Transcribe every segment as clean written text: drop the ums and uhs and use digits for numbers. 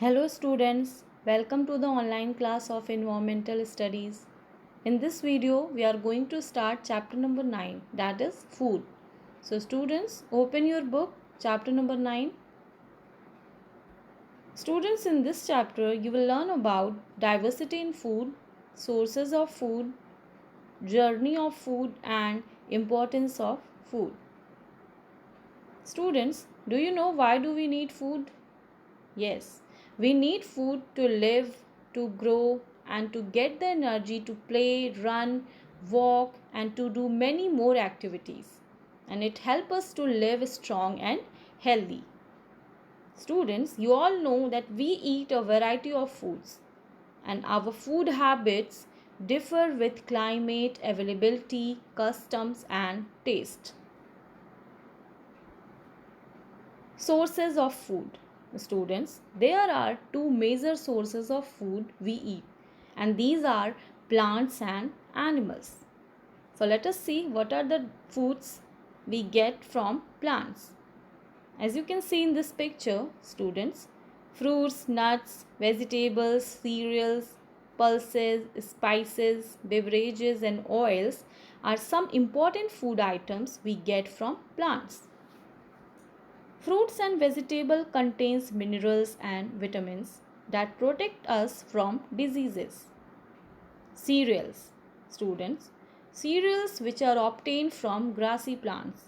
Hello students, welcome to the online class of Environmental Studies. In this video, we are going to start chapter number 9, that is food. So students, open your book, chapter number 9. Students, in this chapter, you will learn about diversity in food, sources of food, journey of food and importance of food. Students, do you know why do we need food? Yes, we need food to live, to grow, and to get the energy to play, run, walk, and to do many more activities. And it helps us to live strong and healthy. Students, you all know that we eat a variety of foods, and our food habits differ with climate, availability, customs, and taste. Sources of food. Students, there are two major sources of food we eat, and these are plants and animals. So let us see what are the foods we get from plants. As you can see in this picture, students, fruits, nuts, vegetables, cereals, pulses, spices, beverages, and oils are some important food items we get from plants. Fruits and vegetable contains minerals and vitamins that protect us from diseases. Cereals. Students, cereals which are obtained from grassy plants.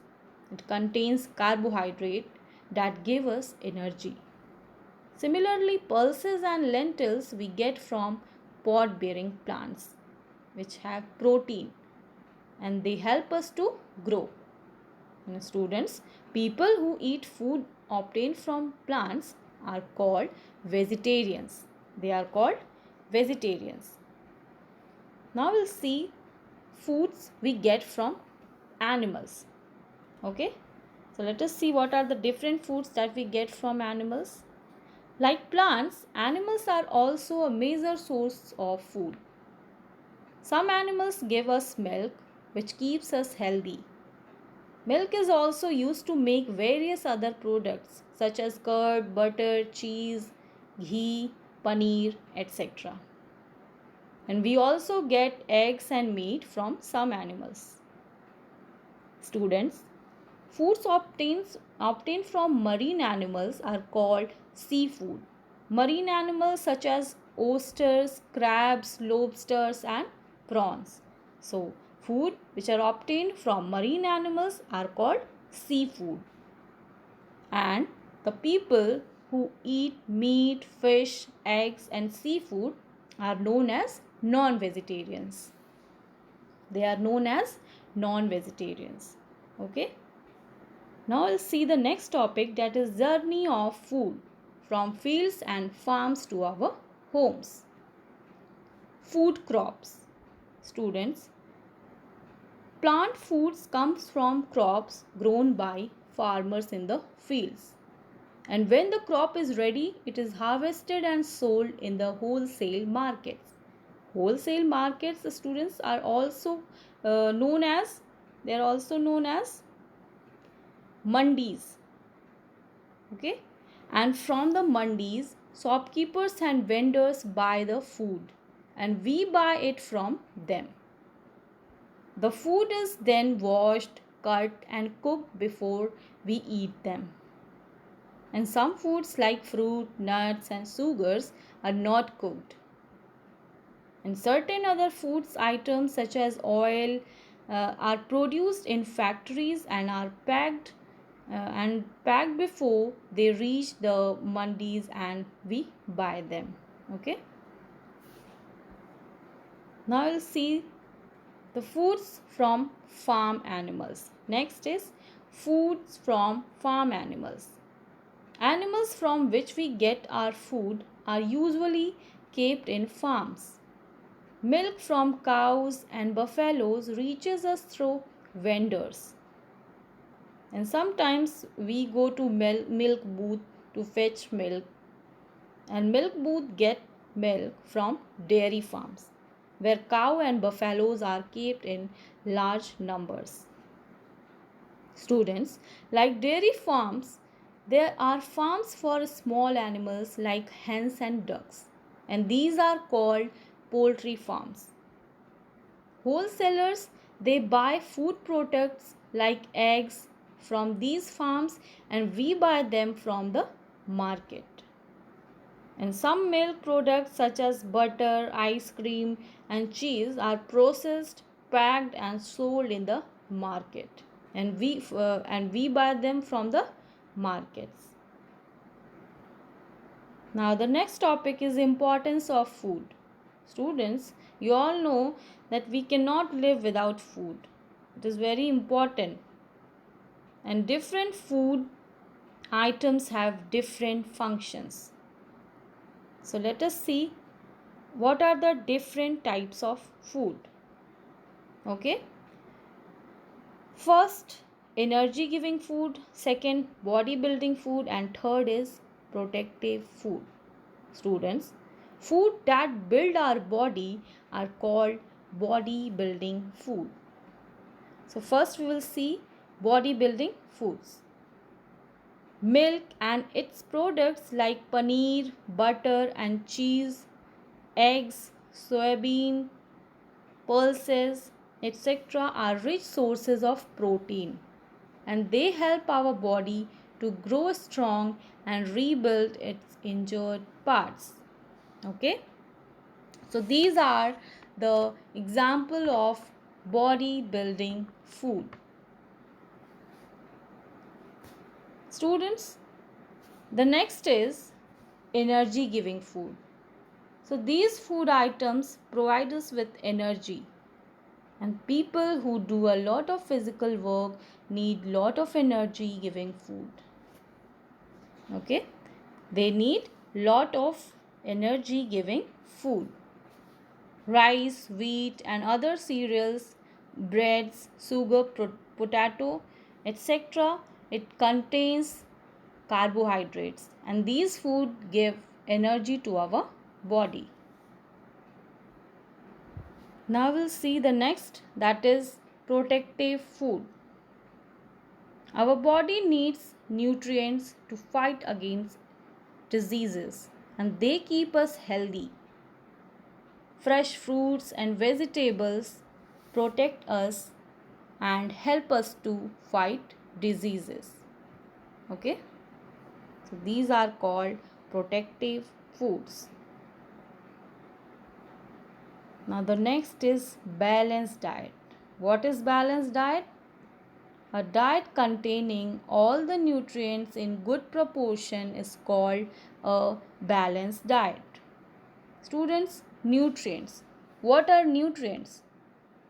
It contains carbohydrate that give us energy. Similarly, pulses and lentils we get from pod bearing plants which have protein and they help us to grow. And students, people who eat food obtained from plants are called vegetarians. They are called vegetarians. Now we'll see foods we get from animals. Okay? So let us see what are the different foods that we get from animals. Like plants, animals are also a major source of food. Some animals give us milk, which keeps us healthy. Milk is also used to make various other products such as curd, butter, cheese, ghee, paneer, etc. And we also get eggs and meat from some animals. Students, foods obtained from marine animals are called seafood. Marine animals such as oysters, crabs, lobsters and prawns. So, food which are obtained from marine animals are called seafood. And the people who eat meat, fish, eggs and seafood are known as non-vegetarians. They are known as non-vegetarians. Okay. Now we'll see the next topic, that is journey of food from fields and farms to our homes. Food crops. Students, plant foods comes from crops grown by farmers in the fields. And when the crop is ready, it is harvested and sold in the wholesale markets. Wholesale markets, students, are also known as, they are also known as mandis. Okay, and from the mandis, shopkeepers and vendors buy the food and we buy it from them. The food is then washed, cut and cooked before we eat them. And some foods like fruit, nuts and sugars are not cooked. And certain other foods items such as oil are produced in factories and are packed before they reach the mandis and we buy them. Okay, now we'll see the foods from farm animals. Next is foods from farm animals. Animals from which we get our food are usually kept in farms. Milk from cows and buffaloes reaches us through vendors. And sometimes we go to milk booth to fetch milk. And milk booth get milk from dairy farms where cow and buffaloes are kept in large numbers. Students, like dairy farms, There are farms for small animals like hens and ducks, and these are called poultry farms. Wholesalers, they buy food products like eggs from these farms, and we buy them from the market. And some milk products such as butter, ice cream and cheese are processed, packed and sold in the market. And we buy them from the markets. Now the next topic is importance of food. Students, you all know that we cannot live without food. It is very important. And different food items have different functions. So let us see what are the different types of food. Okay? First, energy giving food, second, body building food, and third is protective food. Students, food that build our body are called body building food. So first we will see body building foods. Milk and its products like paneer, butter and cheese, eggs, soybean, pulses, etc. are rich sources of protein, and they help our body to grow strong and rebuild its injured parts. Okay, so these are the example of body building food. Students, the next is energy giving food. So these food items provide us with energy, and people who do a lot of physical work need lot of energy giving food. Okay, they need lot of energy giving food. Rice, wheat and other cereals, breads, sugar, potato, etc. It contains carbohydrates, and these food give energy to our body. Now we'll see the next, that is protective food. Our body needs nutrients to fight against diseases, and they keep us healthy. Fresh fruits and vegetables protect us and help us to fight diseases. Okay, so these are called protective foods. Now the next is balanced diet. What is balanced diet? A diet containing all the nutrients in good proportion is called a balanced diet. Students, nutrients. What are nutrients?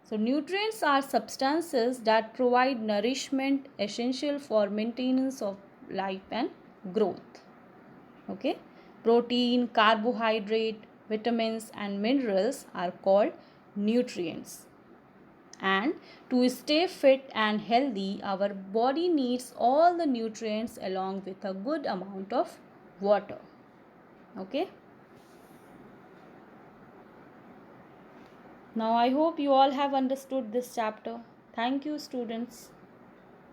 So nutrients are substances that provide nourishment essential for maintenance of life and growth. Okay? Protein, carbohydrate, vitamins and minerals are called nutrients. And to stay fit and healthy, our body needs all the nutrients along with a good amount of water. Okay? Now I hope you all have understood this chapter. Thank you, students.